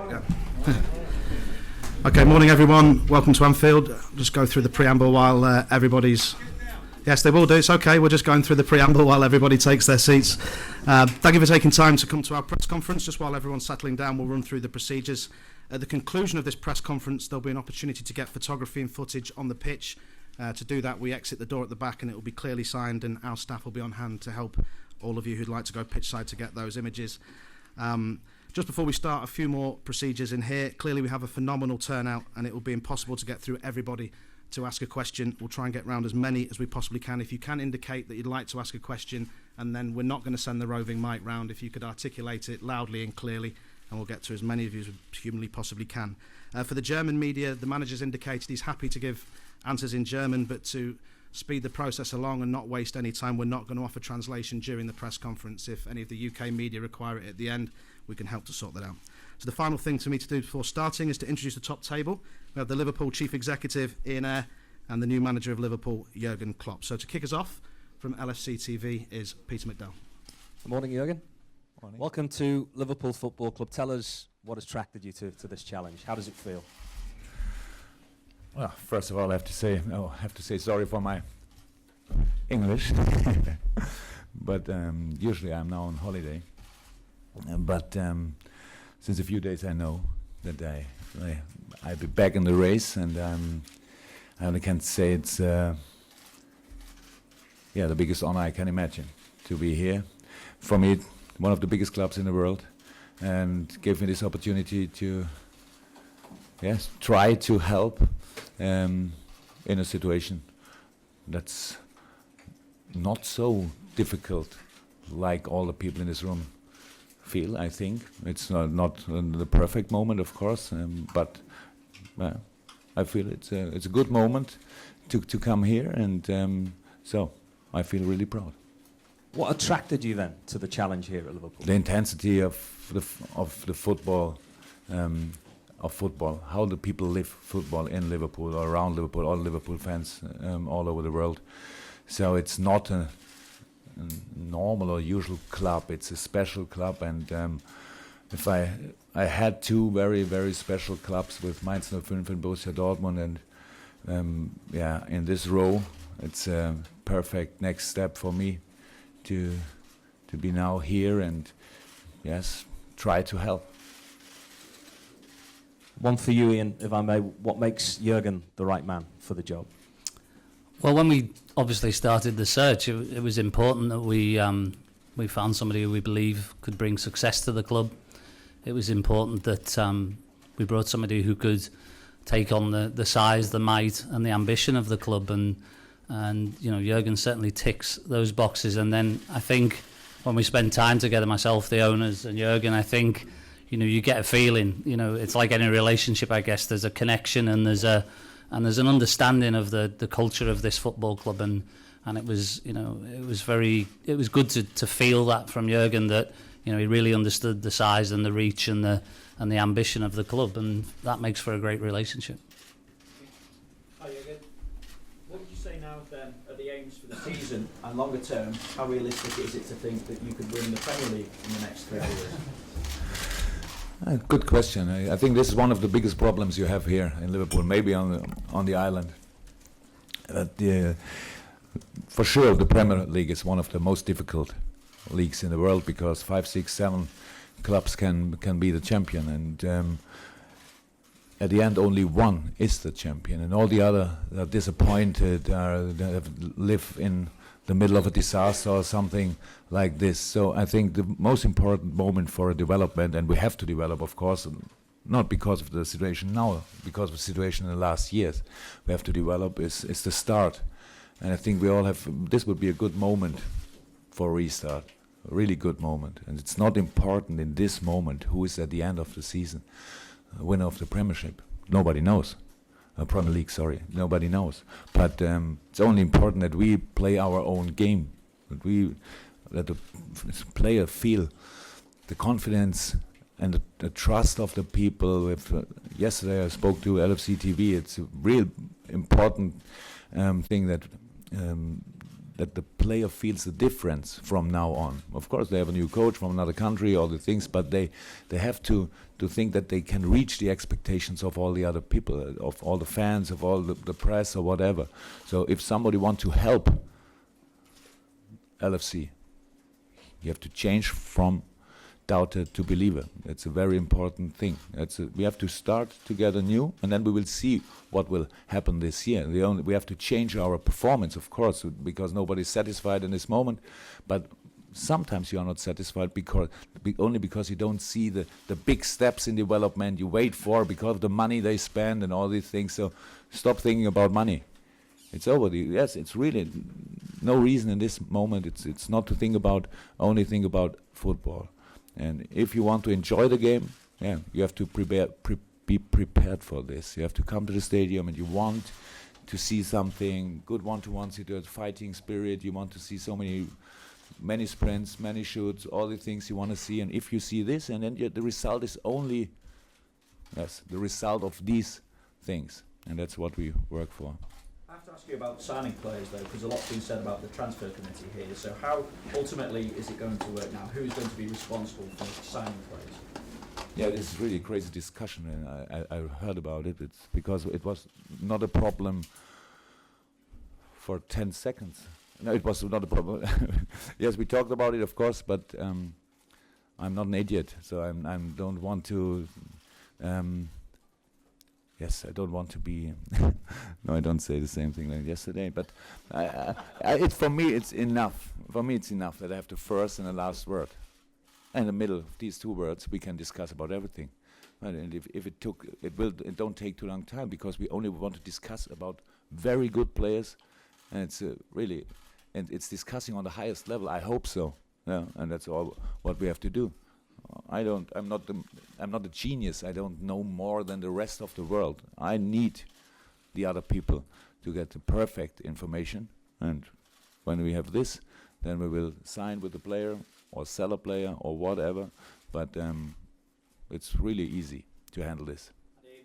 Yeah. Okay, morning everyone. Welcome to Anfield. Just go through the preamble while everybody's... Yes, they will do. It's okay. We're just going through the preamble while everybody takes their seats. Thank you for taking time to come to our press conference. Just while everyone's settling down, we'll run through the procedures. At the conclusion of this press conference, there'll be an opportunity to get photography and footage on the pitch. To do that, we exit the door at the back and it will be clearly signed, and our staff will be on hand to help all of you who'd like to go pitch side to get those images. Just before we start, a few more procedures in here. Clearly we have a phenomenal turnout and it will be impossible to get through everybody to ask a question. We'll try and get round as many as we possibly can. If you can indicate that you'd like to ask a question, and then we're not going to send the roving mic round, if you could articulate it loudly and clearly, and we'll get to as many of you as we humanly possibly can. For the German media, the manager's indicated he's happy to give answers in German, but to speed the process along and not waste any time, we're not going to offer translation during the press conference. If any of the UK media require it at the end, we can help to sort that out. So the final thing for me to do before starting is to introduce the top table. We have the Liverpool Chief Executive, Ian Ayre, and the new manager of Liverpool, Jurgen Klopp. So to kick us off from LFC TV is Peter McDowell. Good morning, Jurgen. Morning. Welcome to Liverpool Football Club. Tell us what attracted you to this challenge. How does it feel? Well, first of all, I have to say sorry for my English, but usually I'm now on holiday. But since a few days I know that I'll be back in the race, and I only can say it's the biggest honor I can imagine to be here. For me, one of the biggest clubs in the world, and gave me this opportunity to try to help in a situation that's not so difficult like all the people in this room feel. I think it's not the perfect moment, of course, but I feel it's a good moment to come here, and so I feel really proud. What attracted you then to the challenge here at Liverpool? The intensity of the football, how the people live football in Liverpool or around Liverpool, all Liverpool fans all over the world. So it's not a normal or usual club, it's a special club, and if I had two very, very special clubs with Mainz 05 and Borussia Dortmund, and in this row it's a perfect next step for me to be now here and try to help. One for you, Ian, if I may. What makes Jurgen the right man for the job? Well, when we obviously started the search, it was important that we found somebody who we believe could bring success to the club. It was important that we brought somebody who could take on the size, the might, and the ambition of the club, and Jurgen certainly ticks those boxes. And then I think when we spend time together, myself, the owners, and Jurgen, I think you get a feeling. It's like any relationship, I guess. There's a connection, and there's an understanding of the culture of this football club, and it was good to feel that from Jurgen, that he really understood the size and the reach and the ambition of the club, and that makes for a great relationship. Hi Jurgen. What would you say now then are the aims for the season and longer term? How realistic is it to think that you could win the Premier League in the next 3 years? Good question. I think this is one of the biggest problems you have here in Liverpool, maybe on the island. For sure, the Premier League is one of the most difficult leagues in the world, because 5, 6, 7 clubs can be the champion, and at the end only one is the champion, and all the other are disappointed, they live in the middle of a disaster or something like this. So I think the most important moment for a development, and we have to develop, of course, not because of the situation now, because of the situation in the last years, we have to develop is the start. And I think we all have, this would be a good moment for a restart, a really good moment. And it's not important in this moment who is at the end of the season winner of the Premiership. Nobody knows. Premier League, sorry, nobody knows. But it's only important that we play our own game, that the player feel the confidence and the trust of the people. Yesterday I spoke to LFC TV. It's a real important thing that that the player feels the difference from now on. Of course, they have a new coach from another country, all the things, but they have to think that they can reach the expectations of all the other people, of all the fans, of all the press or whatever. So if somebody wants to help LFC, you have to change from doubter to believer. That's a very important thing. We have to start together new, and then we will see what will happen this year. We have to change our performance, of course, because nobody's satisfied in this moment. But sometimes you are not satisfied only because you don't see the big steps in development you wait for because of the money they spend and all these things. So stop thinking about money. It's over. Yes, it's really no reason in this moment. It's not to only think about football. And if you want to enjoy the game, you have to be prepared for this. You have to come to the stadium and you want to see something good, one-to-one situation, fighting spirit. You want to see many sprints, many shoots, all the things you want to see. And if you see this, and then the result is only the result of these things, and that's what we work for. I have to ask you about signing players, though, because a lot's been said about the transfer committee here. So how ultimately is it going to work now? Who's going to be responsible for signing players? Yeah, this is really a crazy discussion, and I heard about it. It's because it was not a problem for 10 seconds. No, it was not a problem. Yes, we talked about it, of course, but I'm not an idiot, so I don't want to. Yes, I don't want to be. No, I don't say the same thing like yesterday. But for me, it's enough. For me, it's enough that I have the first and the last word. And in the middle of these two words, we can discuss about everything. And if it don't take too long time, because we only want to discuss about very good players, and it's and it's discussing on the highest level. I hope so. Yeah, and that's all what we have to do. I'm not a genius. I don't know more than the rest of the world. I need the other people to get the perfect information. And when we have this, then we will sign with the player or sell a player or whatever. But it's really easy to handle this.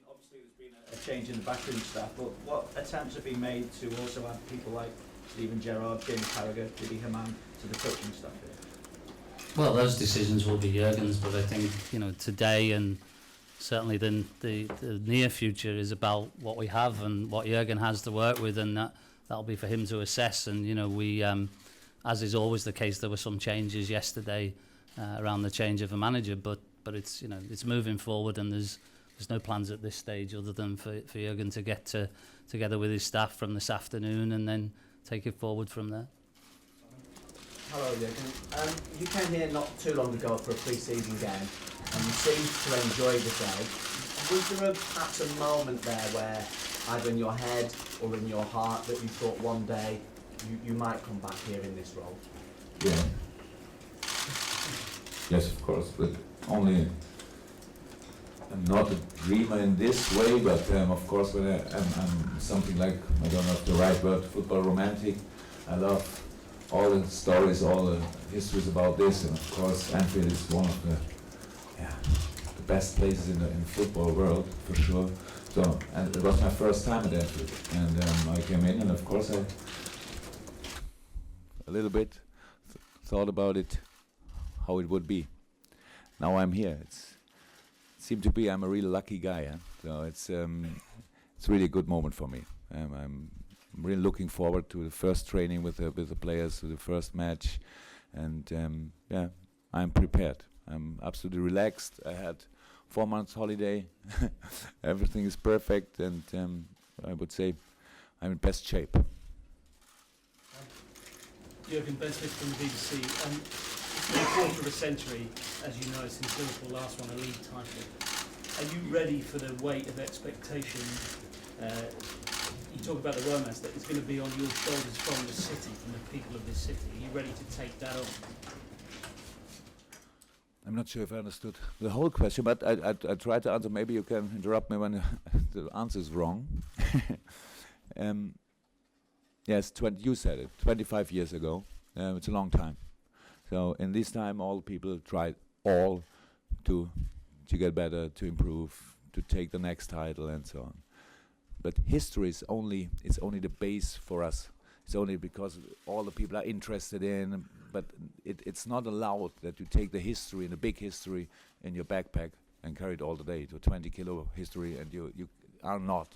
Obviously, there's been a change in the backroom staff, but what attempts have been made to also add people like Steven Gerrard, Jamie Carragher, Didi Hamann to the coaching staff here? Well, those decisions will be Jurgen's, but I think today and certainly the near future is about what we have and what Jurgen has to work with, and that'll be for him to assess. And we, as is always the case, there were some changes yesterday around the change of a manager, but it's it's moving forward, and there's no plans at this stage other than for Jurgen to get together with his staff from this afternoon and then take it forward from there. Hello, Jurgen. You came here not too long ago for a pre-season game, and you seemed to enjoy the day. Was there perhaps a moment there where, either in your head or in your heart, that you thought one day you might come back here in this role? Yeah. Yes, of course, but only. I'm not a dreamer in this way, but of course, when I'm something like, I don't know if the right word, football romantic. I love all the stories, all the histories about this, and of course Anfield is one of the best places in the football world for sure. So, and it was my first time at Anfield, and I came in, and of course I a little bit thought about it, how it would be. Now I'm here. It seemed to be I'm a really lucky guy, so it's really a good moment for me. I'm really looking forward to the first training with the players, to the first match, and I'm prepared. I'm absolutely relaxed. I had 4 months holiday. Everything is perfect, and I would say I'm in best shape. Jurgen, Ben Smith from the BBC. It's been a quarter of a century, as you know, since Liverpool last won a league title. Are you ready for the weight of expectation? You talk about the romance that is going to be on your shoulders from the city, from the people of this city. Are you ready to take that on? I'm not sure if I understood the whole question, but I try to answer. Maybe you can interrupt me when the answer is wrong. Yes, you said it, 25 years ago. It's a long time. So in this time, all people tried to get better, to improve, to take the next title, and so on. But history is only the base for us. It's only because all the people are interested in, but it's not allowed that you take the history, the big history, in your backpack and carry it all the day to 20 kilo history, and you are not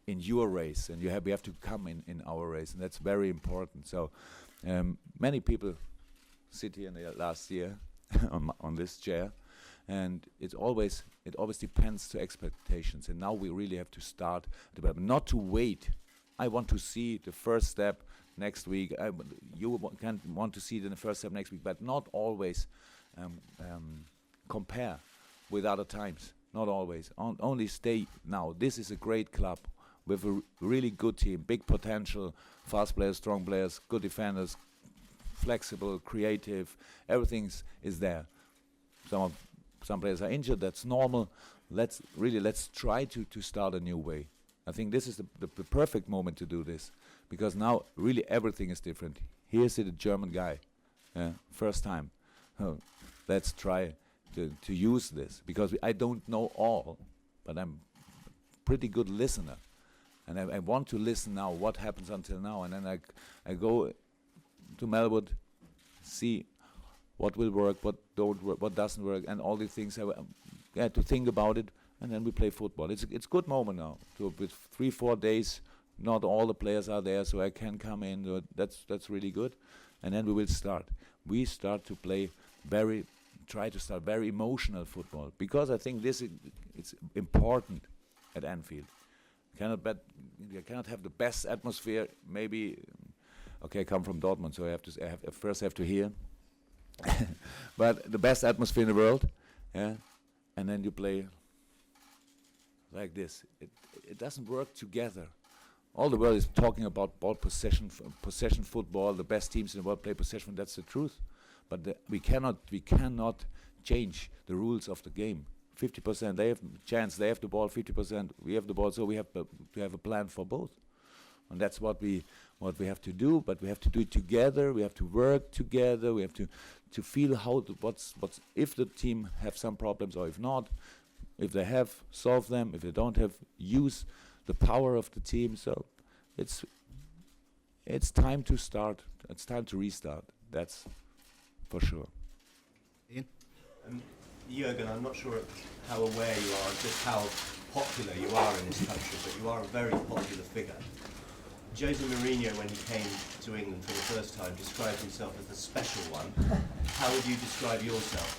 in your race, and we have to come in our race, and that's very important. So many people sit here in the last year on this chair, and it always depends to expectations. And now we really have to start development, not to wait. I want to see the first step next week. You can want to see it in the first step next week, but not always compare with other times. Not always. Only stay now. This is a great club with a really good team, big potential, fast players, strong players, good defenders, flexible, creative. Everything is there. Some players are injured. That's normal. Let's try to start a new way. I think this is the perfect moment to do this, because now really everything is different. Here's the German guy, first time. Let's try to use this, because I don't know all, but I'm a pretty good listener. And I want to listen now, what happens until now. And then I go to Melwood, see what will work, what don't work, what doesn't work, and all the things to think about it. And then we play football. It's a good moment now. With 3-4 days, not all the players are there, so I can come in. That's really good. And then we will start. We start to play try to start very emotional football, because I think it's important at Anfield. You cannot have the best atmosphere. Maybe, okay, I come from Dortmund, so I first have to hear. But the best atmosphere in the world, yeah. And then you play like this. It doesn't work together. All the world is talking about ball possession football. The best teams in the world play possession. That's the truth. But we cannot change the rules of the game. 50% they have chance. They have the ball. 50% we have the ball. So we have to have a plan for both. And that's what we have to do. But we have to do it together. We have to work together. We have to feel what's if the team have some problems, or if not. If they have, solve them. If they don't have, use the power of the team. So it's time to start. It's time to restart. That's for sure. Ian? Jurgen, I'm not sure how aware you are of just how popular you are in this country, but you are a very popular figure. Jose Mourinho, when he came to England for the first time, described himself as the special one. How would you describe yourself?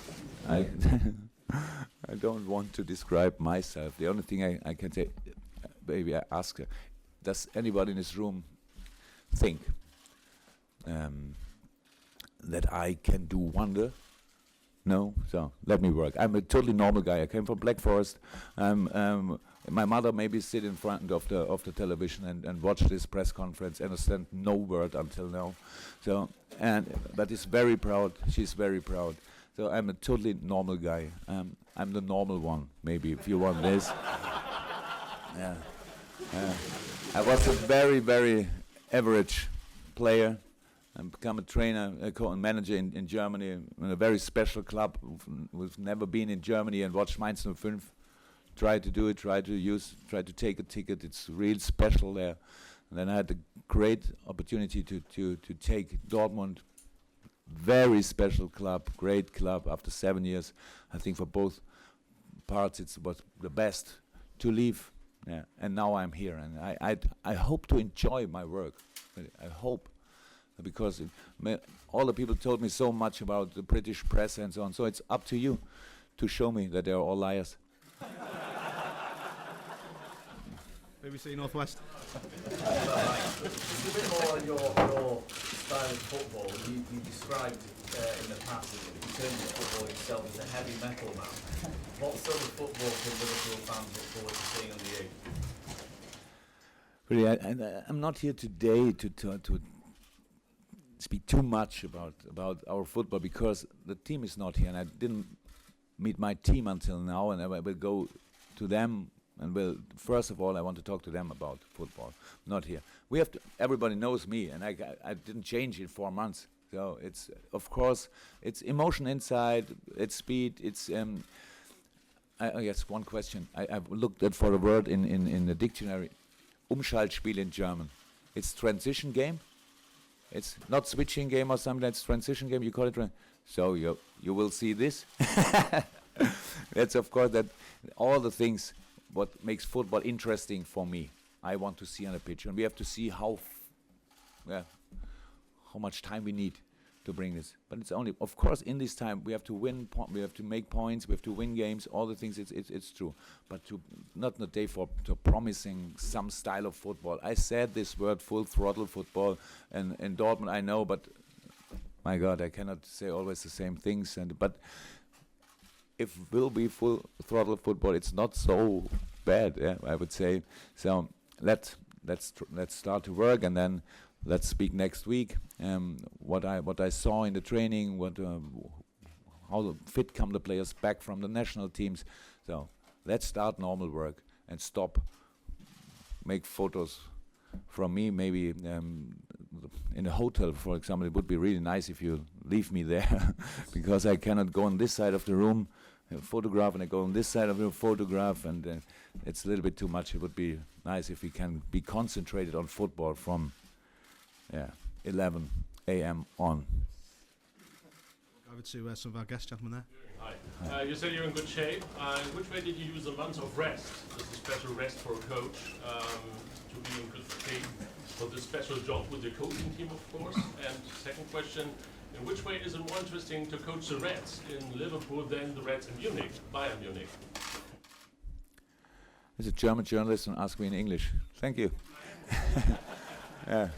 I don't want to describe myself. The only thing I can say, maybe I ask her, does anybody in this room think that I can do wonder? No? So let me work. I'm a totally normal guy. I came from Black Forest. My mother maybe sit in front of the television and watch this press conference, understand no word until now. So but is very proud. She's very proud. So I'm a totally normal guy. I'm the normal one, maybe, if you want this. Yeah. I was a very, very average player. I become a trainer, a manager in Germany, in a very special club. We've never been in Germany and watched Mainz 05. Try to do it, try to take a ticket. It's real special there. And then I had the great opportunity to take Dortmund. Very special club, great club. After 7 years, I think for both parts it was the best to leave. Yeah. And now I'm here, and I hope to enjoy my work. I hope, because all the people told me so much about the British press and so on. So it's up to you to show me that they're all liars. BBC Northwest. Just a bit more on your style of football. You described in the past, in terms of football itself, as a heavy metal man. What sort of football can Liverpool fans look forward to seeing under you? Really, I'm not here today to speak too much about our football, because the team is not here, and I didn't meet my team until now, and I will go to them. And first of all, I want to talk to them about football, not here. We have to. Everybody knows me, and I didn't change in 4 months. So it's, of course, it's emotion inside, it's speed, it's. I guess one question. I've looked at for a word in the dictionary. Umschaltspiel in German. It's transition game. It's not switching game or something. That's transition game. You call it. So you will see this. That's of course that all the things what makes football interesting for me. I want to see on a pitch, and we have to see how much time we need to bring this. But it's only, of course, in this time we have to win. We have to make points. We have to win games. All the things. It's true. But to not a day for to promising some style of football. I said this word, full throttle football, and in Dortmund I know, but my God, I cannot say always the same things. But if will be full throttle football, it's not so bad. I would say. So let's start to work, and then let's speak next week. What I saw in the training, how fit come the players back from the national teams. So let's start normal work and stop. Make photos from me, maybe in a hotel, for example. It would be really nice if you leave me there, because I cannot go on this side of the room, photograph, and I go on this side of the photograph, and it's a little bit too much. It would be nice if we can be concentrated on football from 11 a.m. on. Over to some of our guest gentlemen there. Hi. You said you're in good shape. In which way did you use a month of rest? Is a special rest for a coach to be in good shape for the special job with the coaching team, of course? And second question, in which way is it more interesting to coach the Reds in Liverpool than the Reds in Munich, Bayern Munich? There's a German journalist and ask me in English. Thank you. Yeah.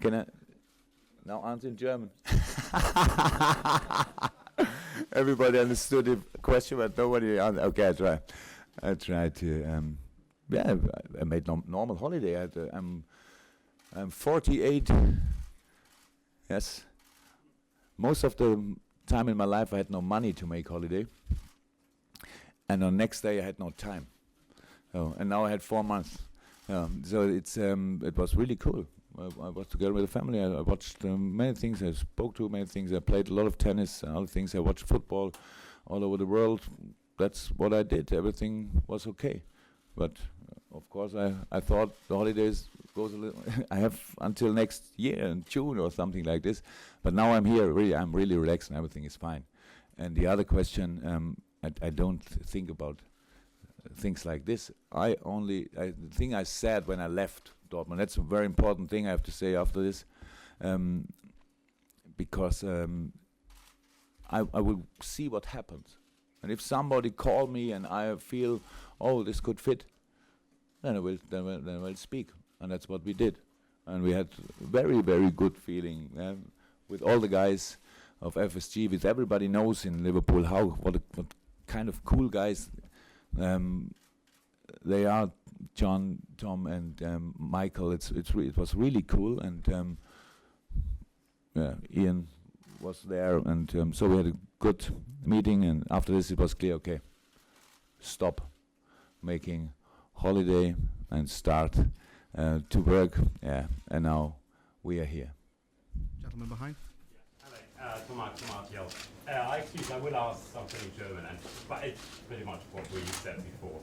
Can I now answer in German? Everybody understood the question, but nobody answered. Okay, I try to. I made normal holiday. I'm 48. Yes. Most of the time in my life, I had no money to make holiday, and the next day I had no time. And now I had 4 months. So it was really cool. I was together with the family. I watched many things. I spoke to many things. I played a lot of tennis and other things. I watched football all over the world. That's what I did. Everything was okay. But of course, I thought the holidays goes a little. I have until next year in June or something like this. But now I'm here. Really, I'm really relaxed and everything is fine. And the other question, I don't think about things like this. The thing I said when I left Dortmund, that's a very important thing I have to say after this, because I will see what happens. And if somebody call me and I feel, this could fit, then I will speak. And that's what we did. And we had very, very good feeling with all the guys of FSG, with everybody knows in Liverpool what kind of cool guys they are. John, Tom, and Michael. It was really cool, and Ian was there, and so we had a good meeting. And after this, it was clear. Okay, stop making holiday and start to work. Yeah, and now we are here. Gentleman behind. Thomas Hill. I will ask something in German, but it's pretty much what we said before.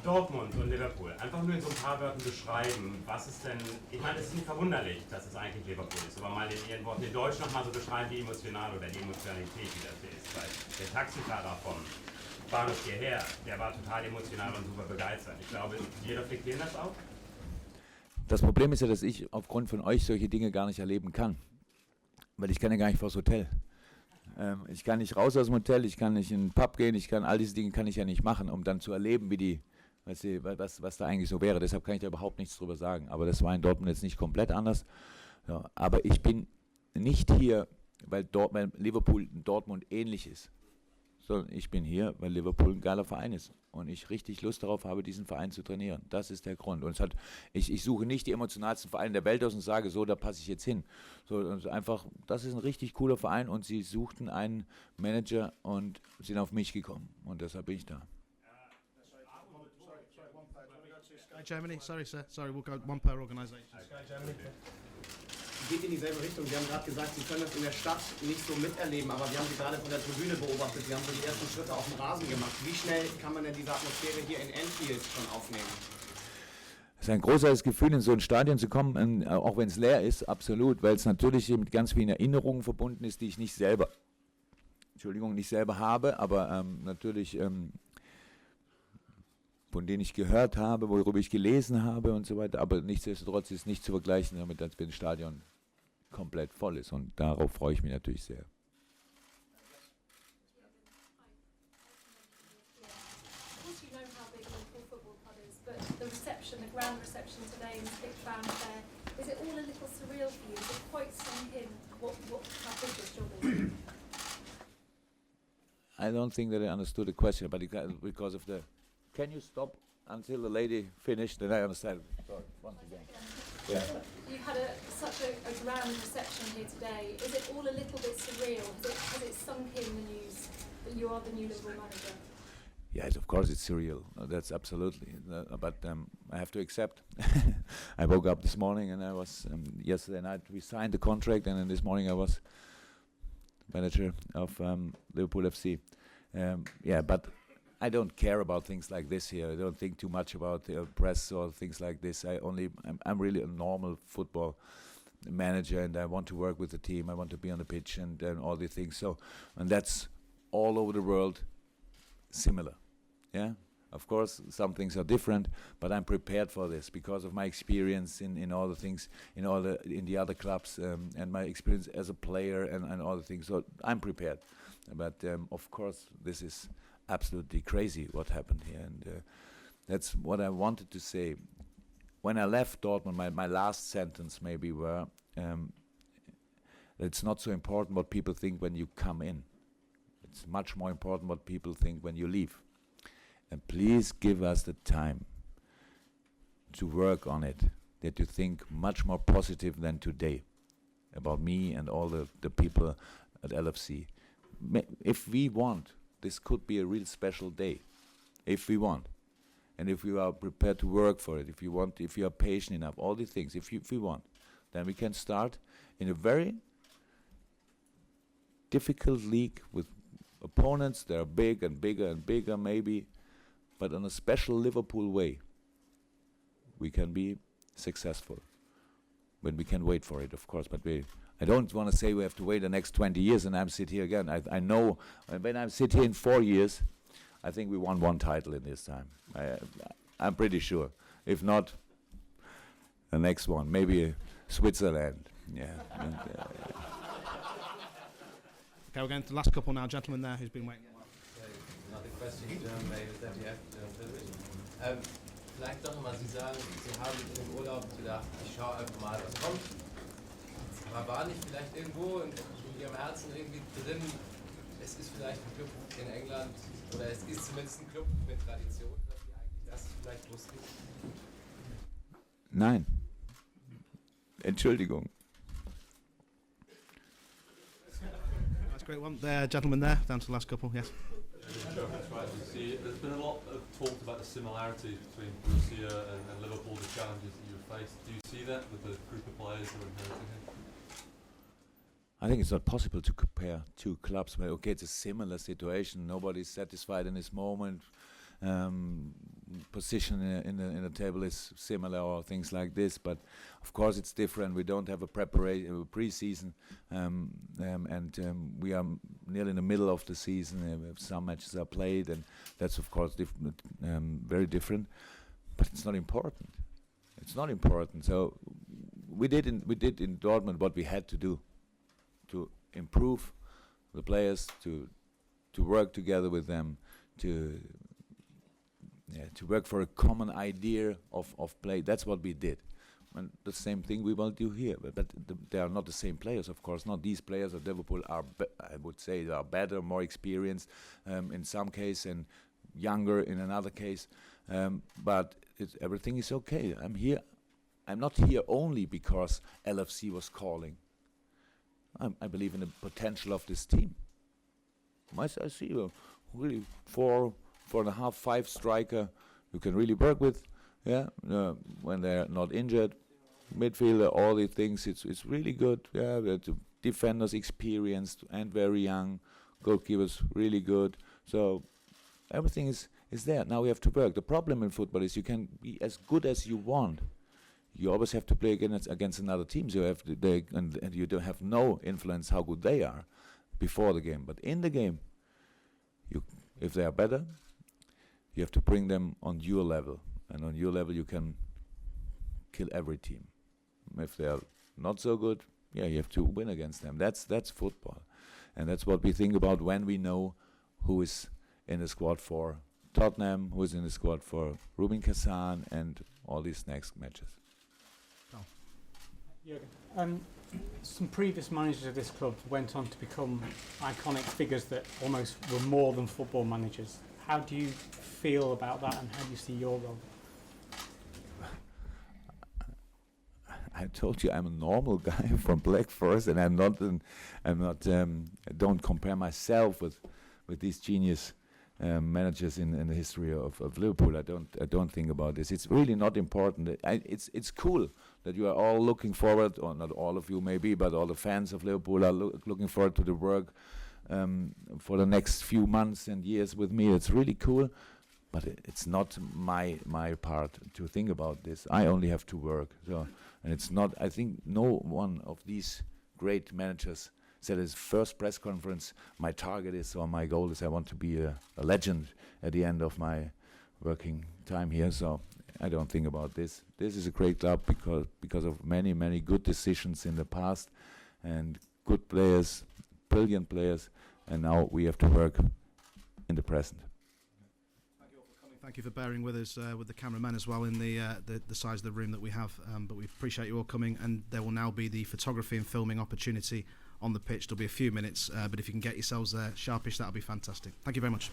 Dortmund und Liverpool, einfach nur in so ein paar Wörtern beschreiben, was ist denn, ich meine, es ist nicht verwunderlich, dass es eigentlich Liverpool ist, aber mal in Ihren Worten in Deutsch nochmal so beschreiben, wie emotional oder die Emotionalität, die das ist, weil der Taxifahrer vom Bahnhof hierher, der war total emotional und super begeistert. Ich glaube, Sie reflektieren das auch? Das Problem ist ja, dass ich aufgrund von euch solche Dinge gar nicht erleben kann, weil ich kann ja gar nicht vors Hotel. Ich kann nicht raus aus dem Hotel, ich kann nicht in den Pub gehen, all diese Dinge kann ich ja nicht machen, um dann zu erleben, wie was da eigentlich so wäre. Deshalb kann ich da überhaupt nichts drüber sagen. Aber das war in Dortmund jetzt nicht komplett anders. Ja, aber ich bin nicht hier, weil Liverpool in Dortmund ähnlich ist. Sondern ich bin hier, weil Liverpool ein geiler Verein ist. Und ich richtig Lust darauf habe, diesen Verein zu trainieren. Das ist der Grund. Und ich suche nicht die emotionalsten Vereine der Welt aus und sage, so, da passe ich jetzt hin. So einfach, das ist ein richtig cooler Verein und sie suchten einen Manager und sind auf mich gekommen. Und deshalb bin ich da. Sky Germany, sorry sir, we'll go one per organisation. Sky Germany. Geht in dieselbe Richtung. Sie haben gerade gesagt, Sie können das in der Stadt nicht so miterleben, aber wir haben Sie gerade von der Tribüne beobachtet. Sie haben so die ersten Schritte auf dem Rasen gemacht. Wie schnell kann man denn diese Atmosphäre hier in Anfield schon aufnehmen? Es ist ein großartiges Gefühl, in so ein Stadion zu kommen, auch wenn es leer ist, absolut, weil es natürlich mit ganz vielen Erinnerungen verbunden ist, die ich nicht selber habe, aber natürlich von denen ich gehört habe, worüber ich gelesen habe und so weiter, aber nichtsdestotrotz ist es nicht zu vergleichen damit, als wenn das Stadion komplett voll ist, und darauf freue ich mich natürlich sehr. The reception, the grand reception today and the big fanfare, is it all a little surreal for you? Is it quite sunk in how big this job is? I don't think that I understood the question, but because of the... Can you stop until the lady finished? Then I understand. Sorry, once again. Yeah. You had such a grand reception here today. Is it all a little bit surreal? Has it sunk in the news that you are the new Liverpool manager? Yes, of course it's surreal. That's absolutely. But I have to accept. I woke up this morning and I was, yesterday night we signed the contract, and then this morning I was manager of Liverpool FC. But I don't care about things like this here. I don't think too much about press or things like this. I'm really a normal football manager, and I want to work with the team. I want to be on the pitch and all these things. So, and that's all over the world similar. Yeah, of course some things are different, but I'm prepared for this because of my experience in all the things in the other clubs, and my experience as a player and all the things. So I'm prepared, but of course this is absolutely crazy what happened here, and that's what I wanted to say. When I left Dortmund, my last sentence maybe were, it's not so important what people think when you come in. It's much more important what people think when you leave. And please give us the time to work on it, that you think much more positive than today about me and all the people at LFC. If we want, this could be a real special day, if we want. And if you are prepared to work for it, if you are patient enough, all these things, if we want, then we can start in a very difficult league with opponents that are big and bigger and bigger maybe, but in a special Liverpool way, we can be successful when we can wait for it, of course. But I don't want to say we have to wait the next 20 years and I'm sit here again. I know when I sit here in 4 years, I think we won one title in this time. I'm pretty sure. If not, the next one, maybe Switzerland. Yeah. Okay, we're going to the last couple now. Gentleman there who's been waiting. Another question, German made is that you have television. Vielleicht doch nochmal, Sie sagen, Sie haben in dem Urlaub gedacht, ich schaue einfach mal, was kommt. Aber war nicht vielleicht irgendwo in Ihrem Herzen irgendwie drin, es ist vielleicht ein Club in England, oder es ist zumindest ein Club mit Tradition, dass Sie eigentlich das vielleicht wussten? Nein. Entschuldigung. That's a great one. There, gentleman there, down to the last couple, yes. There's been a lot of talk about the similarities between Borussia and Liverpool, the challenges that you faced. Do you see that with the group of players who are inheriting it? I think it's not possible to compare two clubs. But okay, it's a similar situation. Nobody's satisfied in this moment. Position in the table is similar, or things like this. But of course, it's different. We don't have a pre-season, and we are nearly in the middle of the season. Some matches are played, and that's of course very different. But it's not important. It's not important. So we did in Dortmund what we had to do to improve the players, to work together with them, to work for a common idea of play. That's what we did. And the same thing we will do here. But they are not the same players, of course. Not these players at Liverpool are, I would say, they are better, more experienced in some case, and younger in another case. But everything is okay. I'm here. I'm not here only because LFC was calling. I believe in the potential of this team. I see a really 4.5, 5 striker you can really work with. Yeah, when they're not injured, midfielder, all these things. It's really good. Yeah, the defenders experienced and very young, goalkeepers really good. So everything is is there. Now we have to work. The problem in football is you can be as good as you want. You always have to play against another team. So you have and you don't have no influence how good they are before the game. But in the game, if they are better, you have to bring them on your level. And on your level, you can kill every team. If they are not so good, you have to win against them. That's football. And that's what we think about when we know who is in the squad for Tottenham, who is in the squad for Rubin Kazan, and all these next matches. Jurgen, some previous managers of this club went on to become iconic figures that almost were more than football managers. How do you feel about that, and how do you see your role? I told you I'm a normal guy from Black Forest, and don't compare myself with these genius managers in the history of Liverpool. I don't think about this. It's really not important. It's cool that you are all looking forward, or not all of you maybe, but all the fans of Liverpool are looking forward to the work for the next few months and years with me. It's really cool, but it's not my part to think about this. I only have to work. So, and it's not. I think no one of these great managers said his first press conference, my target is, or my goal is, I want to be a legend at the end of my working time here. So I don't think about this. This is a great club because of many good decisions in the past, and good players, brilliant players, and now we have to work in the present. Thank you all for coming. Thank you for bearing with us, with the cameraman as well, in the size of the room that we have. But we appreciate you all coming, and there will now be the photography and filming opportunity on the pitch. There'll be a few minutes, but if you can get yourselves there sharpish, that'll be fantastic. Thank you very much.